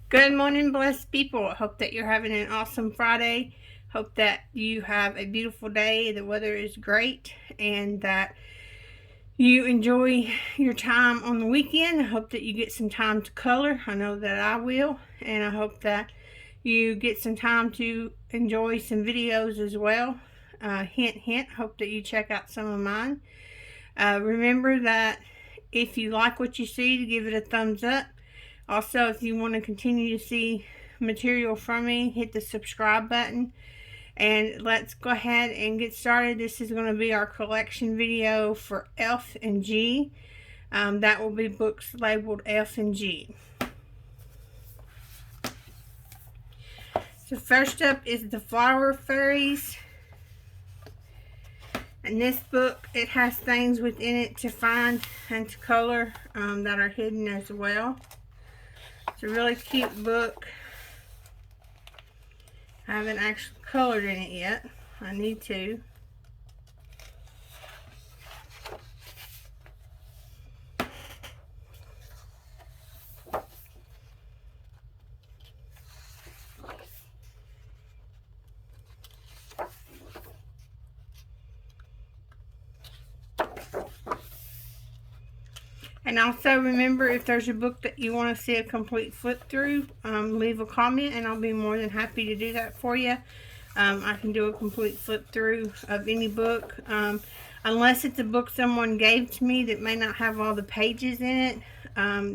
Good morning, blessed people. I hope that you're having an awesome Friday. Hope that you have a beautiful day. The weather is great and that you enjoy your time on the weekend. I hope that you get some time to color. I know that I will. And I hope that you get some time to enjoy some videos as well. Hint, hint. Hope that you check out some of mine. Remember that if you like what you see, to give it a thumbs up. Also, if you want to continue to see material from me, hit the subscribe button. And let's go ahead and get started. This is going to be our collection video for F and G. That will be books labeled F and G. So first up is the Flower Fairies. And this book, it has things within it to find and to color that are hidden as well. It's a really cute book. I haven't actually colored in it yet. I need to. And also remember, if there's a book that you want to see a complete flip through, leave a comment and I'll be more than happy to do that for you. I can do a complete flip through of any book. Unless it's a book someone gave to me that may not have all the pages in it.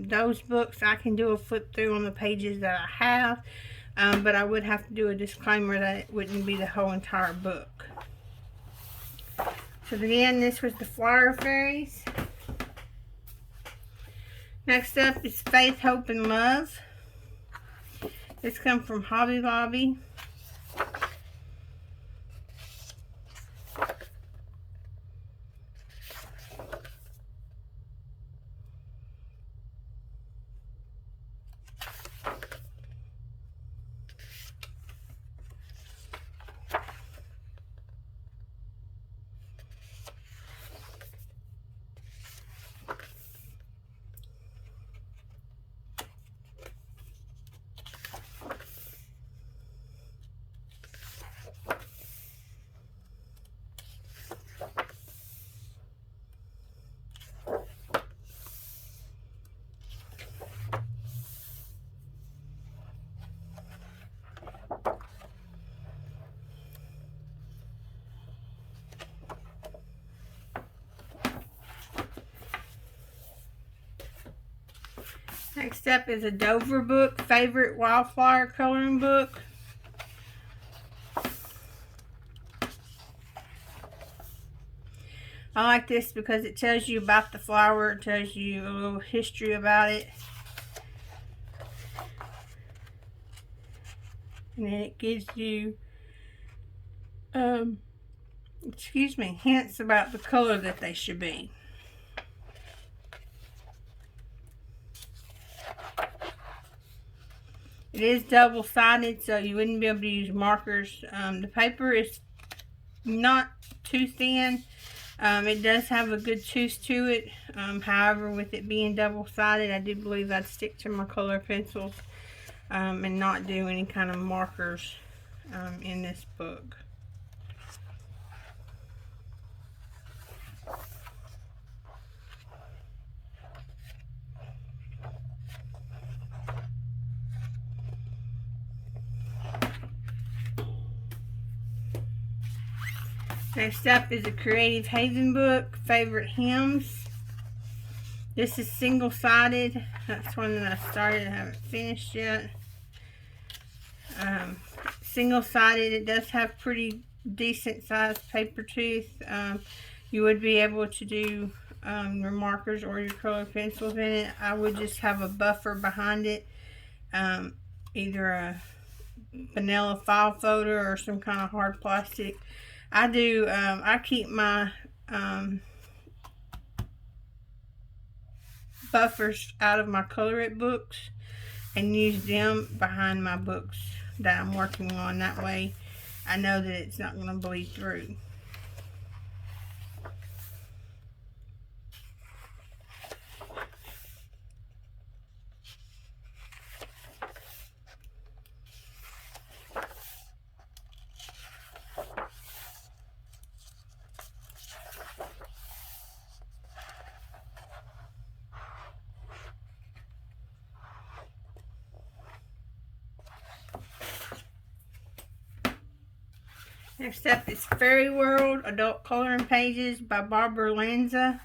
Those books I can do a flip through on the pages that I have. But I would have to do a disclaimer that it wouldn't be the whole entire book. So again, this was the Flower Fairies. Next up is Faith, Hope, and Love. This comes from Hobby Lobby. Next up is a Dover book, Favorite Wildflower Coloring Book. I like this because it tells you about the flower, it tells you a little history about it. And then it gives you, hints about the color that they should be. It is double-sided, so you wouldn't be able to use markers. The paper is not too thin. It does have a good tooth to it. However, with it being double-sided, I do believe I'd stick to my color pencils and not do any kind of markers in this book. Next up is a Creative Haven book, Favorite Hymns. This is single-sided. That's one that I started. I haven't finished yet. Single-sided. It does have pretty decent sized paper tooth. You would be able to do your markers or your color pencils in it. I would just have a buffer behind it. Either a vanilla file folder or some kind of hard plastic. I keep my buffers out of my Color It books and use them behind my books that I'm working on. That way I know that it's not going to bleed through. Next up is Fairy World Adult Coloring Pages by Barbara Lanza.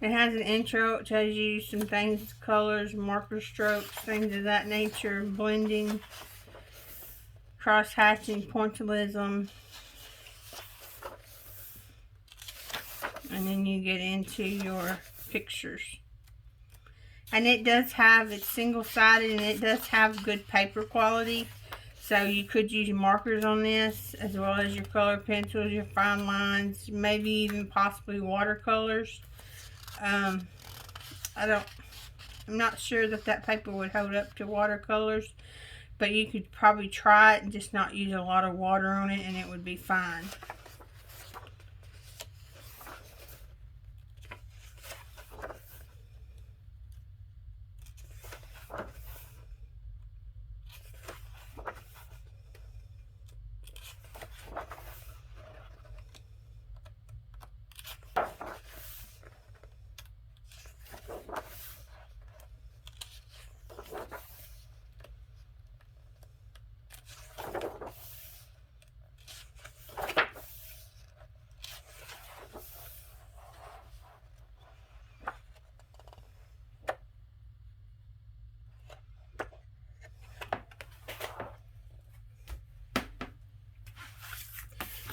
It has an intro. It tells you some things, colors, marker strokes, things of that nature, blending, cross-hatching, pointillism. And then you get into your pictures. And it does have, it's single-sided, and it does have good paper quality. So you could use markers on this, as well as your color pencils, your fine lines, maybe even possibly watercolors. I'm not sure that paper would hold up to watercolors, but you could probably try it and just not use a lot of water on it, and it would be fine.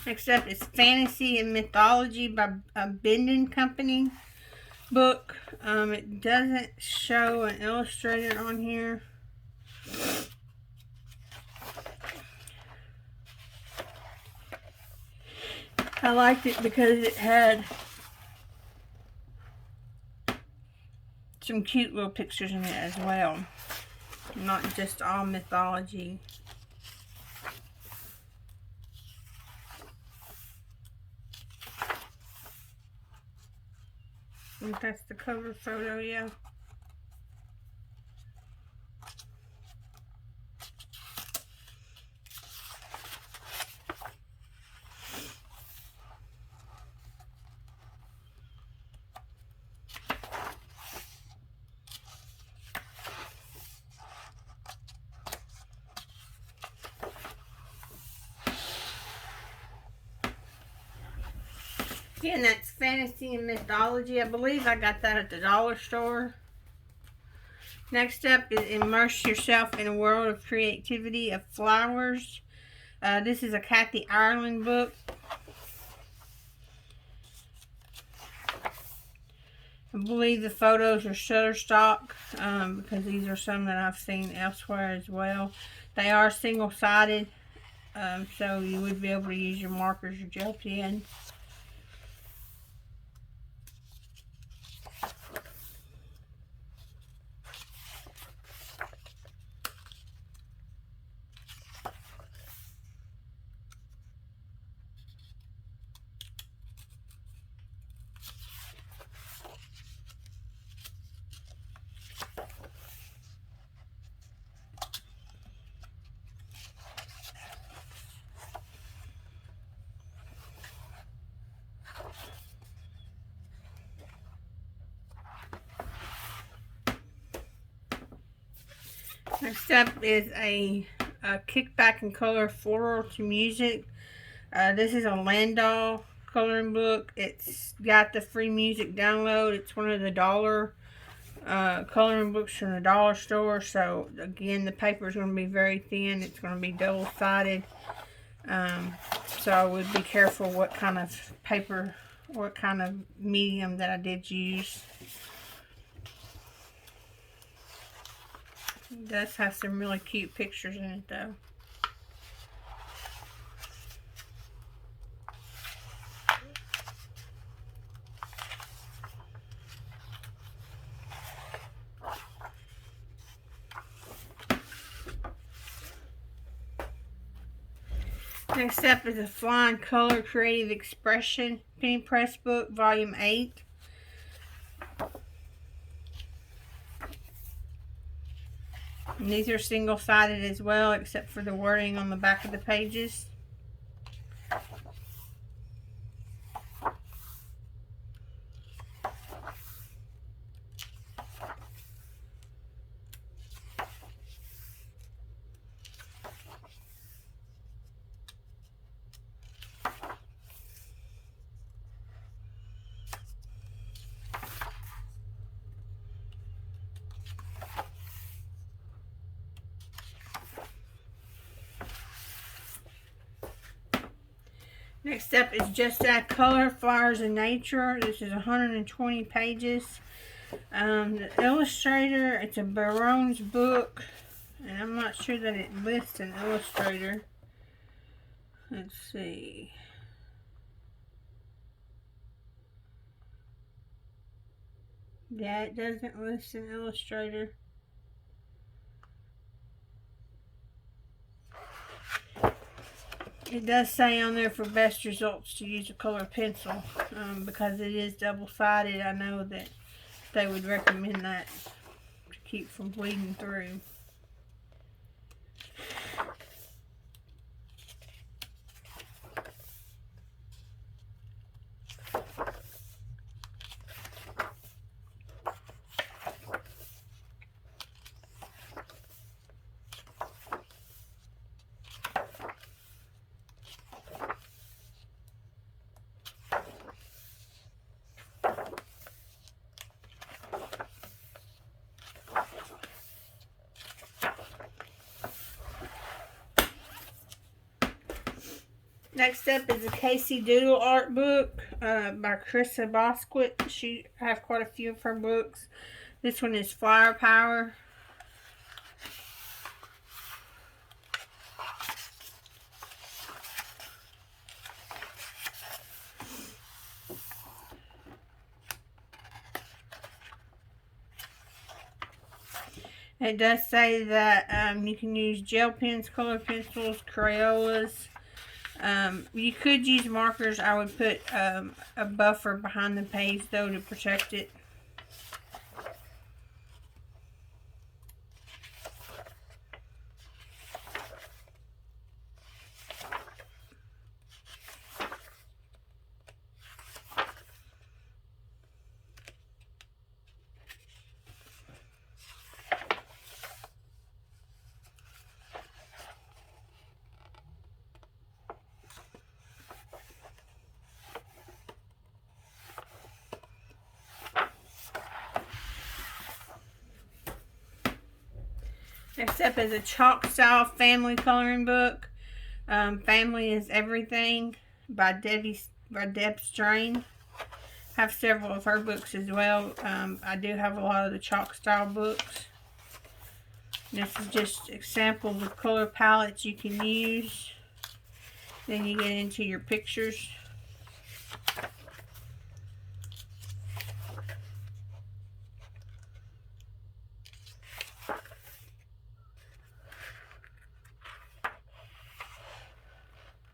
Next up is Fantasy and Mythology by Bendon Company book. It doesn't show an illustrator on here. I liked it because it had some cute little pictures in it as well. Not just all mythology. I think that's the cover photo, yeah. Again, that's Fantasy and Mythology. I believe I got that at the dollar store. Next up is Immerse Yourself in a World of Creativity of Flowers. This is a Kathy Ireland book. I believe the photos are Shutterstock because these are some that I've seen elsewhere as well. They are single-sided, so you would be able to use your markers or gel pen. Next up is a Kickback and Color Floral to Music. This is a Landau coloring book. It's got the free music download. It's one of the dollar coloring books from the dollar store. So again, the paper is going to be very thin. It's going to be double-sided. So I would be careful what kind of paper, what kind of medium that I did use. It does have some really cute pictures in it though. Next up is a Flying Color Creative Expression Penny Press book, Volume 8. And these are single-sided as well, except for the wording on the back of the pages. Next up is Just Add Color, Flowers in Nature. This is 120 pages. The illustrator, it's a Baron's book, and I'm not sure that it lists an illustrator. Let's see. Yeah, it doesn't list an illustrator. It does say on there for best results to use a color pencil. Because it is double-sided, I know that they would recommend that to keep from bleeding through. Next up is the Casey Doodle Art Book by Carissa Bosquet. I have quite a few of her books. This one is Flower Power. It does say that you can use gel pens, color pencils, Crayolas. You could use markers. I would put a buffer behind the page though to protect it. Next up is a chalk style family coloring book. Family is Everything by Deb Strain. I have several of her books as well. I do have a lot of the chalk style books. This is just examples of color palettes you can use. Then you get into your pictures.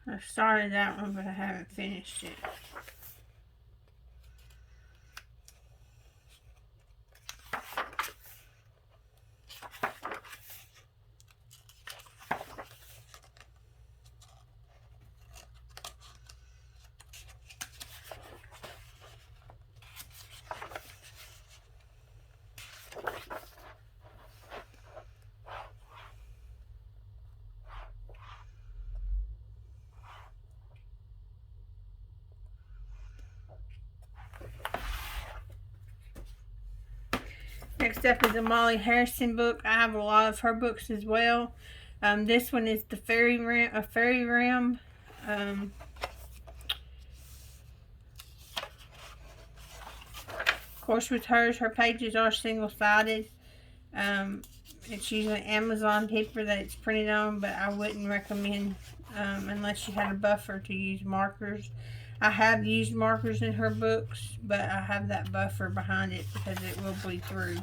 I started that one, but I haven't finished it. Next up is a Molly Harrison book. I have a lot of her books as well. This one is the Fairy Rim. Of course, with hers, her pages are single-sided. It's usually Amazon paper that it's printed on, but I wouldn't recommend, unless you had a buffer, to use markers. I have used markers in her books, but I have that buffer behind it because it will bleed through.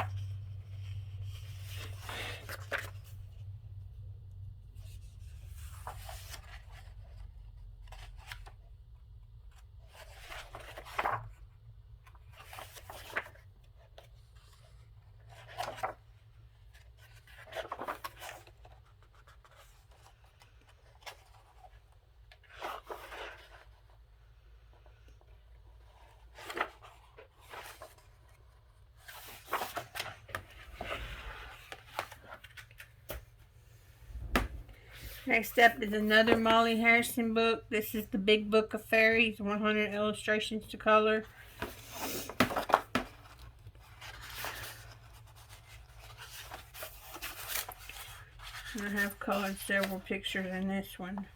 Next up is another Molly Harrison book. This is the Big Book of Fairies, 100 illustrations to color. And I have colored several pictures in this one.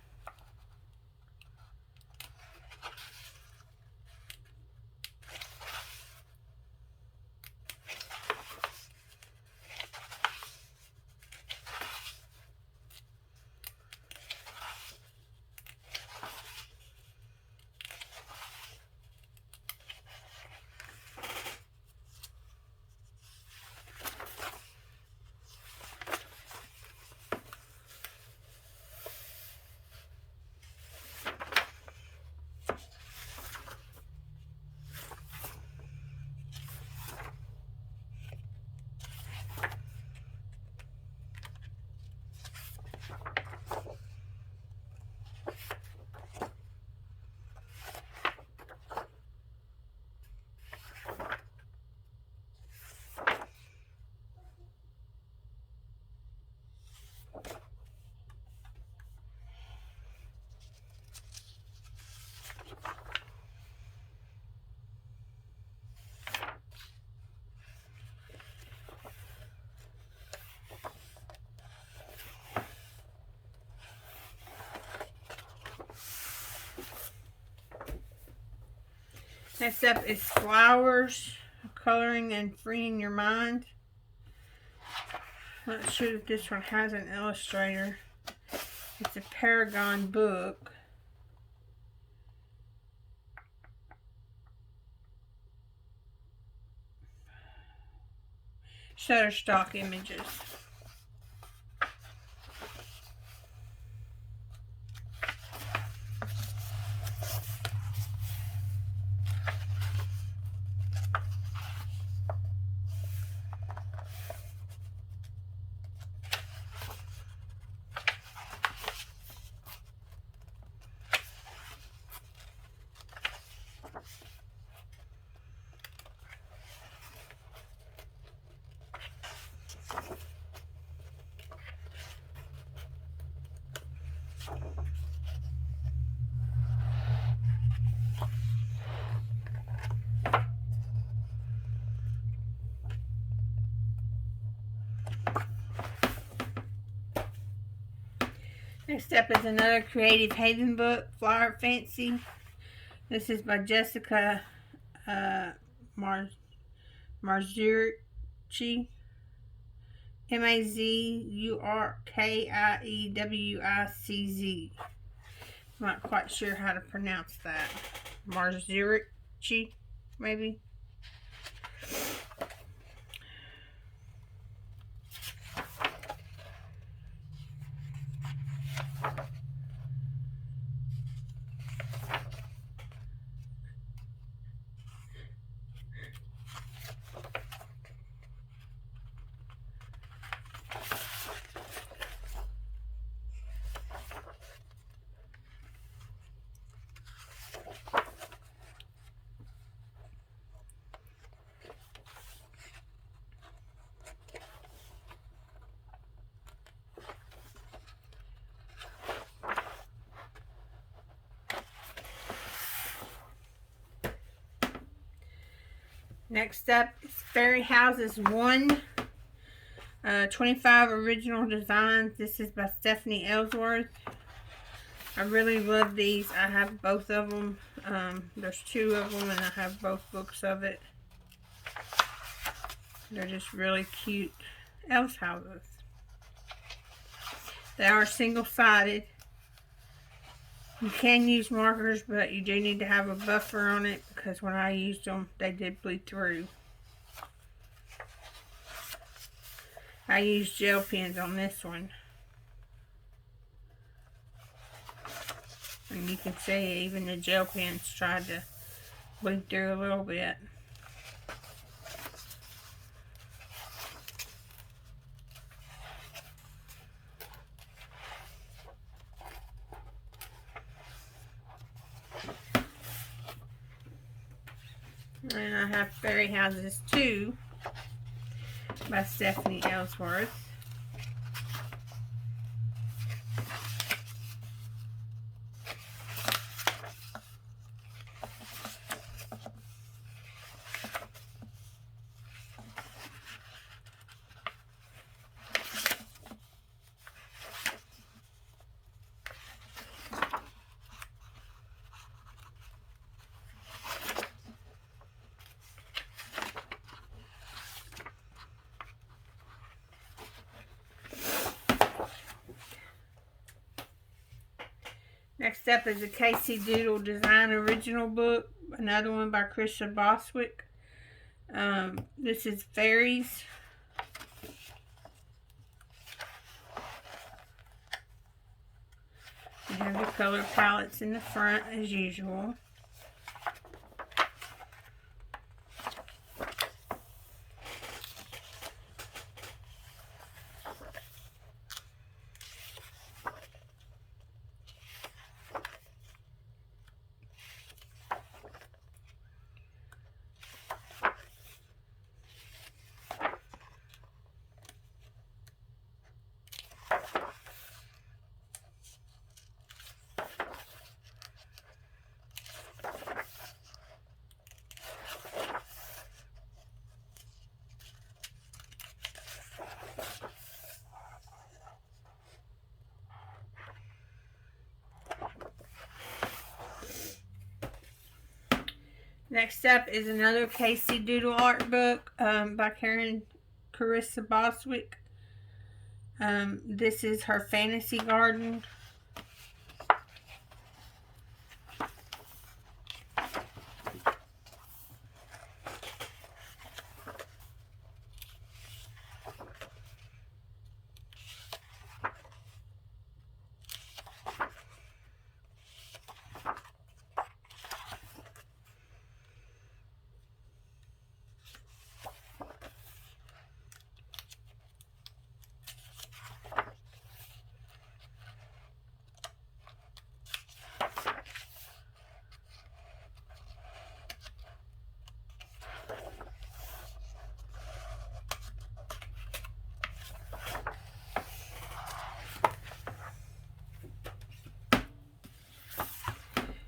Next up is Flowers Coloring and Freeing Your Mind. Not sure if this one has an illustrator. It's a Paragon book. Shutterstock images. Next up is another Creative Haven book, Flower Fancy. This is by Jessica Mazurki. Mazurkiewicz. I'm not quite sure how to pronounce that. Mazurki, maybe. Next up is Faerie Houses 1, 25 original designs. This is by Stephanie Ellsworth. I really love these. I have both of them. There's 2 of them and I have both books of it. They're just really cute elf houses. They are single-sided. You can use markers, but you do need to have a buffer on it because when I used them, they did bleed through. I used gel pens on this one. And you can see even the gel pens tried to bleed through a little bit. And I have Faerie Houses 2 by Stephanie Ellsworth. Next up is a Casey Doodle Design Original book, another one by Krisha Boswick. This is Fairies. You have your color palettes in the front as usual. Next up is another Casey Doodle Art book by Carissa Boswick. This is her Fantasy Garden.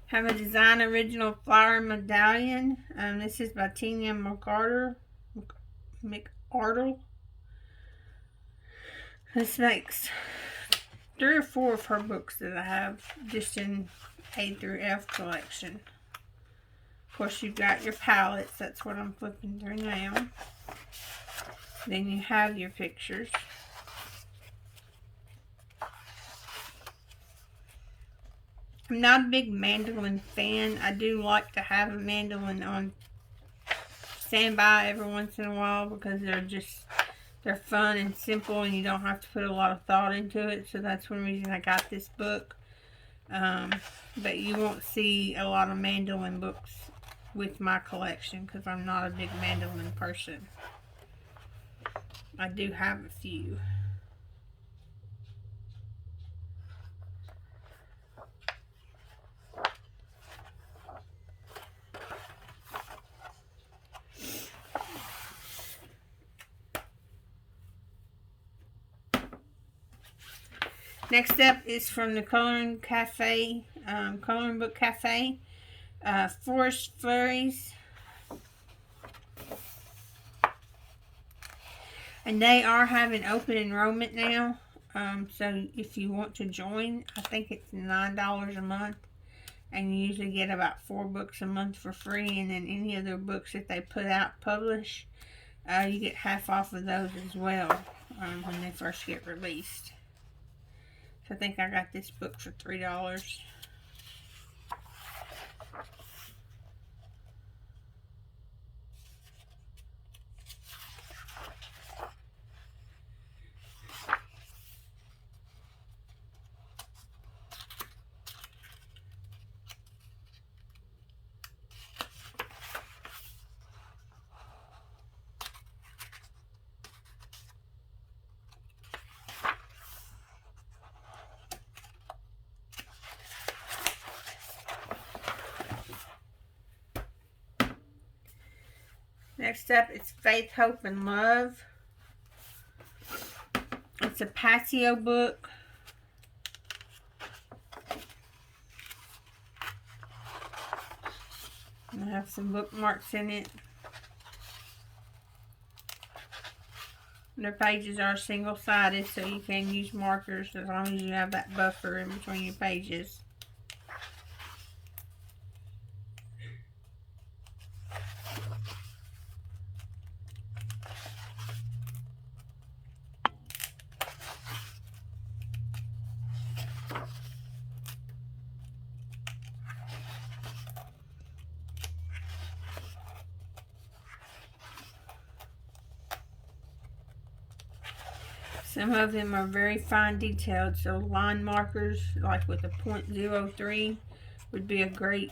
Have a design original flower medallion. This is by Tina McArdle. This makes 3 or 4 of her books that I have just in A through F collection. Of course, you've got your palettes. That's what I'm flipping through now. Then you have your pictures. I'm not a big mandolin fan. I do like to have a mandolin on standby every once in a while because they're fun and simple and you don't have to put a lot of thought into it. So that's one reason I got this book. But you won't see a lot of mandolin books with my collection because I'm not a big mandolin person. I do have a few. Next up is from the Coloring Book Cafe, Flower Fairies. And they are having open enrollment now. So if you want to join, I think it's $9 a month. And you usually get about 4 books a month for free. And then any other books that they put out, publish, you get half off of those as well when they first get released. So I think I got this book for $3. Next up is Faith, Hope, and Love. It's a patio book. I have some bookmarks in it. Their pages are single-sided, so you can use markers as long as you have that buffer in between your pages. Some of them are very fine detailed, so line markers, like with a .03, would be a great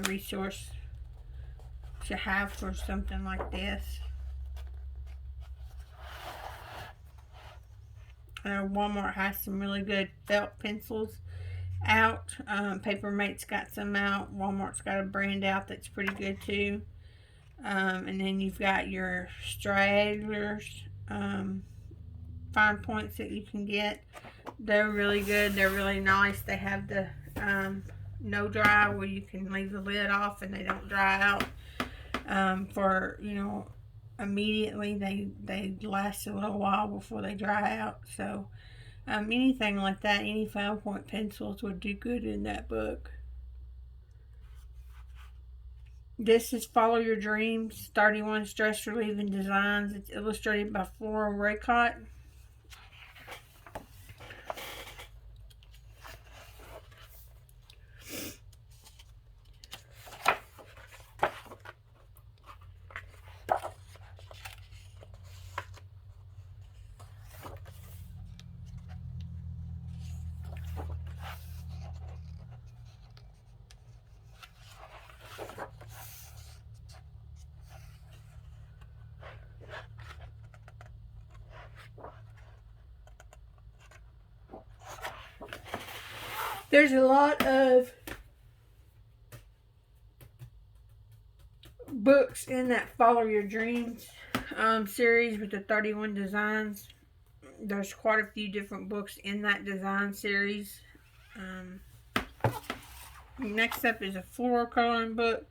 resource to have for something like this. Walmart has some really good felt pencils out. Papermate's got some out. Walmart's got a brand out that's pretty good too. And then you've got your stragglers, fine points that you can get. They're really good. They're really nice. They have the no dry where you can leave the lid off and they don't dry out for, you know, immediately. They last a little while before they dry out. So anything like that, any fine point pencils would do good in that book. This is Follow Your Dreams, 31 Stress Relieving Designs. It's illustrated by Floral Coloring. There's a lot of books in that Follow Your Dreams series with the 31 designs. There's quite a few different books in that design series. Next up is a Floral Coloring book.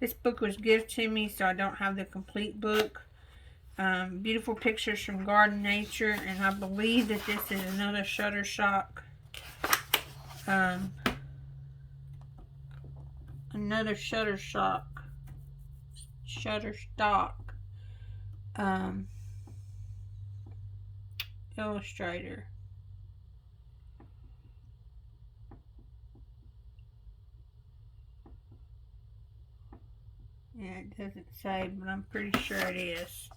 This book was gifted to me, so I don't have the complete book. Beautiful pictures from garden nature, and I believe that this is another Shutterstock. Another Shutterstock illustrator. Yeah, it doesn't say, but I'm pretty sure it is.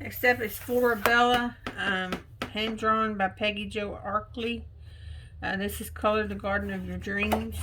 Next up is Florabella, hand drawn by Peggy Jo Arkley. This is Color the Garden of Your Dreams.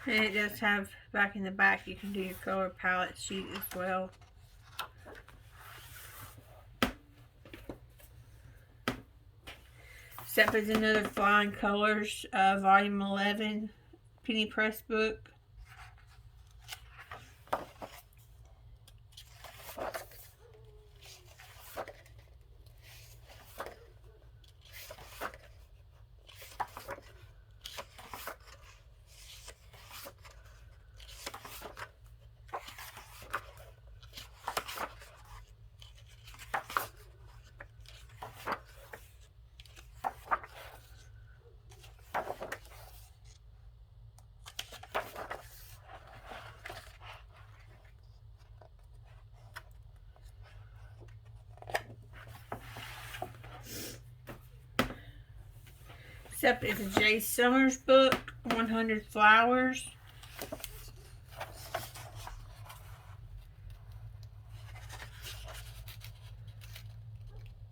And it does have, back in the back, you can do your color palette sheet as well. Step is another Flying Colors, Volume 11, Penny Press book. Except it's a Jade Summers book, 100 Flowers.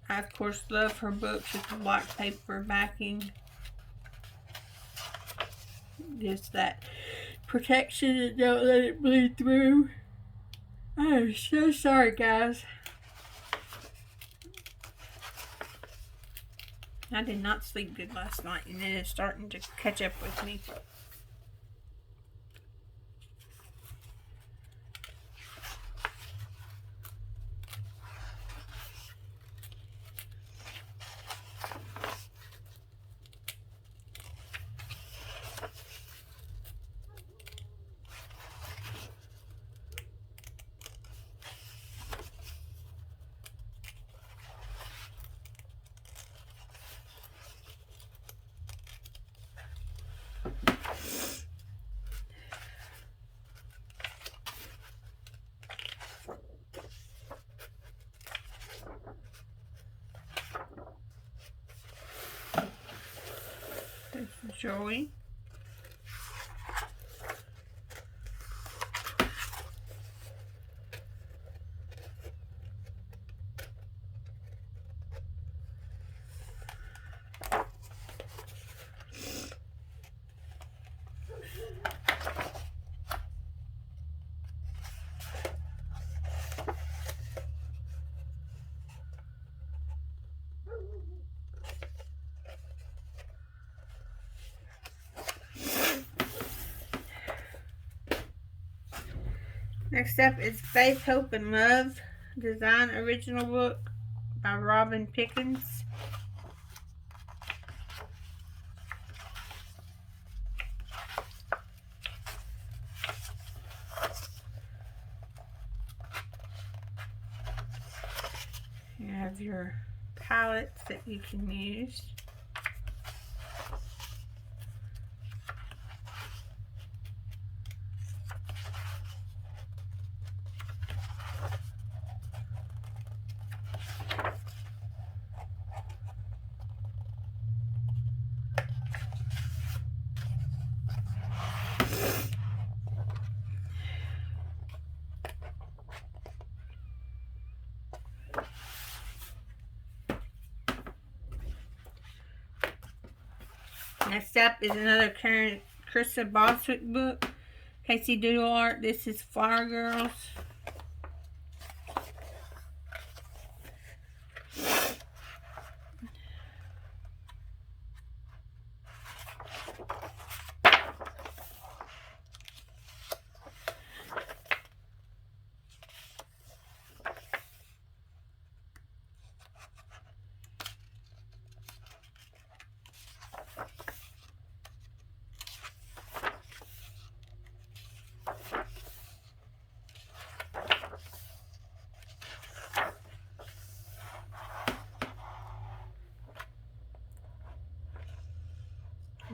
I, of course, love her books with the black paper backing. Just that protection and don't let it bleed through. I'm so sorry, guys. I did not sleep good last night, and it is starting to catch up with me. Joey. Next up is Faith, Hope, and Love, Design Original Book by Robin Pickens. You have your palettes that you can use. Next up is another Krista Boswick book, Casey Doodle Art. This is Flower Girls.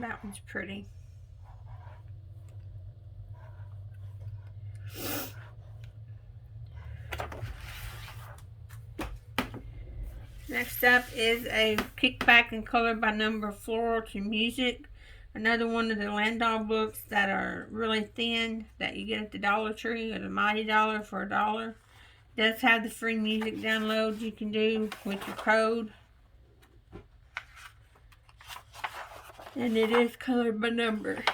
That one's pretty. Next up is a Pick, Pack, and Color by Number Floral to Music. Another one of the Lanza books that are really thin that you get at the Dollar Tree or the Mighty Dollar for $1. It does have the free music downloads you can do with your code. And it is colored by number.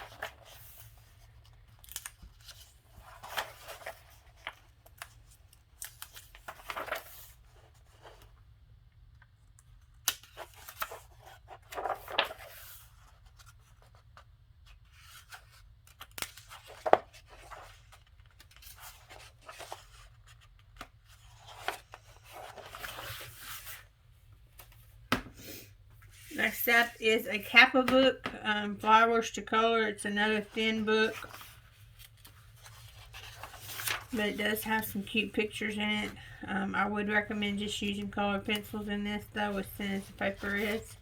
Next up is a Kappa book, Flowers to Color. It's another thin book, but it does have some cute pictures in it. I would recommend just using colored pencils in this, though, as thin as the paper is.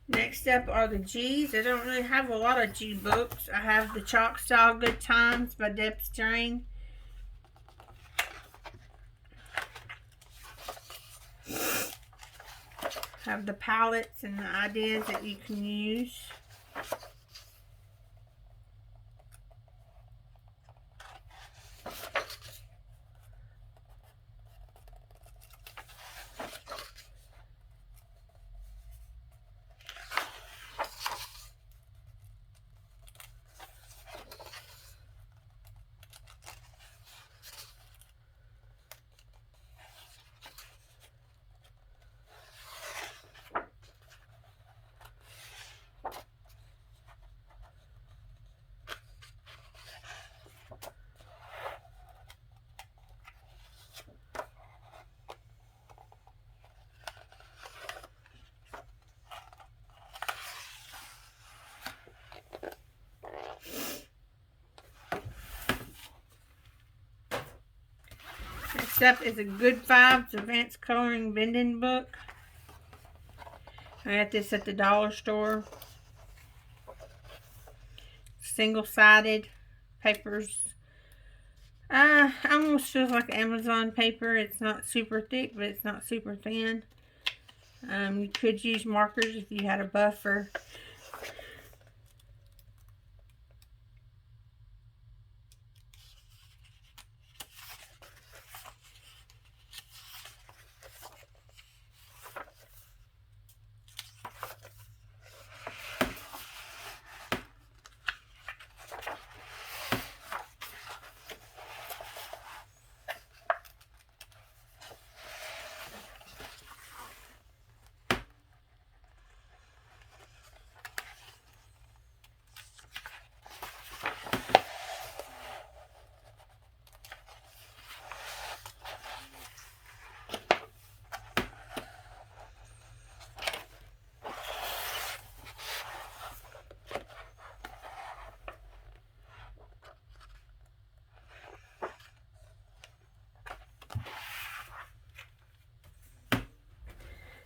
Next up are the G's. I don't really have a lot of G books. I have the Chalk Style Good Times by Deb Strain. Have the palettes and the ideas that you can use. Next up is a Good Vibes Advanced Coloring Bendon book. I got this at the dollar store. Single-sided papers. Almost feels like Amazon paper. It's not super thick, but it's not super thin. You could use markers if you had a buffer.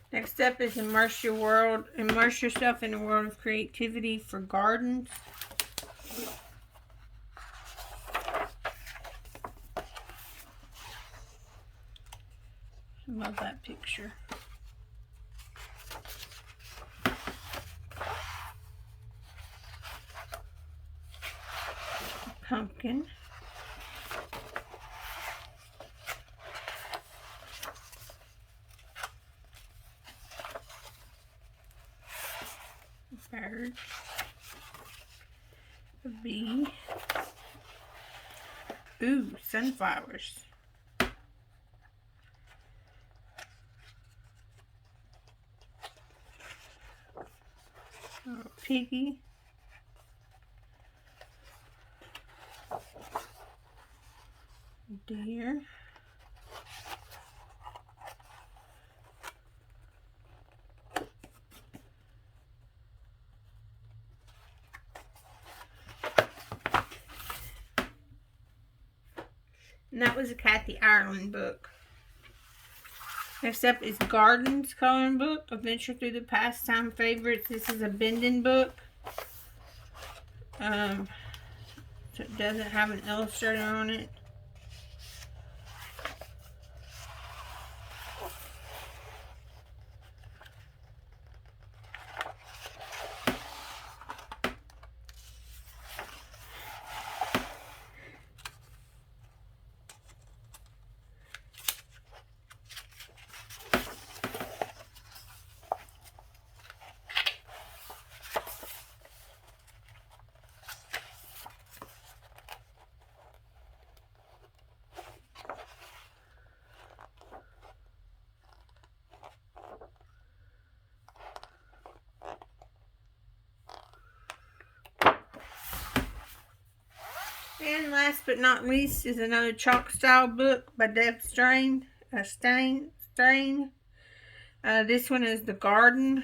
Next up is immerse yourself in the world of creativity for gardens. I love that picture. Pumpkin. Bird. A bee. Ooh, sunflowers. Oh, piggy. Deer. And that was a Kathy Ireland book. Next up is Gardens Coloring Book, Adventure Through the Pastime Favorites. This is a Bendon book. So it doesn't have an illustrator on it. And last but not least is another chalk style book by Deb Strain. This one is The Garden.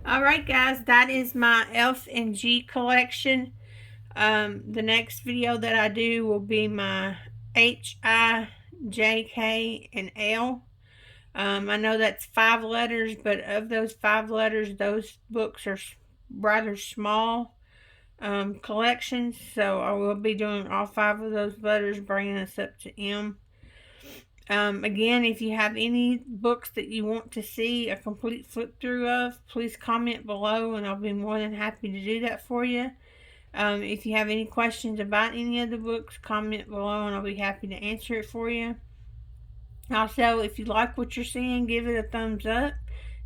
Alright guys, that is my F and G collection. The next video that I do will be my H, I, J, K, and L. I know that's 5 letters, but of those 5 letters, those books are rather small collections. So I will be doing all 5 of those letters, bringing us up to M. Again, if you have any books that you want to see a complete flip through of, please comment below and I'll be more than happy to do that for you. If you have any questions about any of the books, comment below and I'll be happy to answer it for you. Also, if you like what you're seeing, give it a thumbs up.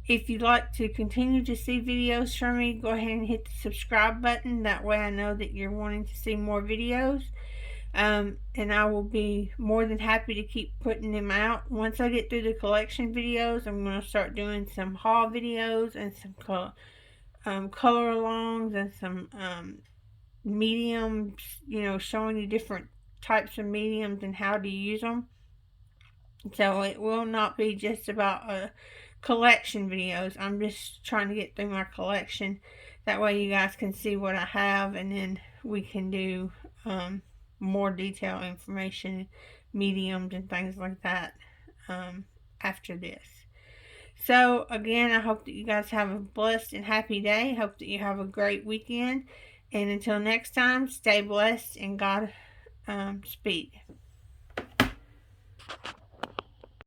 If you'd like to continue to see videos from me, go ahead and hit the subscribe button. That way I know that you're wanting to see more videos. And I will be more than happy to keep putting them out. Once I get through the collection videos, I'm going to start doing some haul videos and some color alongs and some mediums, showing you different types of mediums and how to use them. So it will not be just about collection videos. I'm just trying to get through my collection. That way you guys can see what I have, and then we can do more detailed information, mediums and things like that after this. So again, I hope that you guys have a blessed and happy day. Hope that you have a great weekend. And until next time, stay blessed and God speed.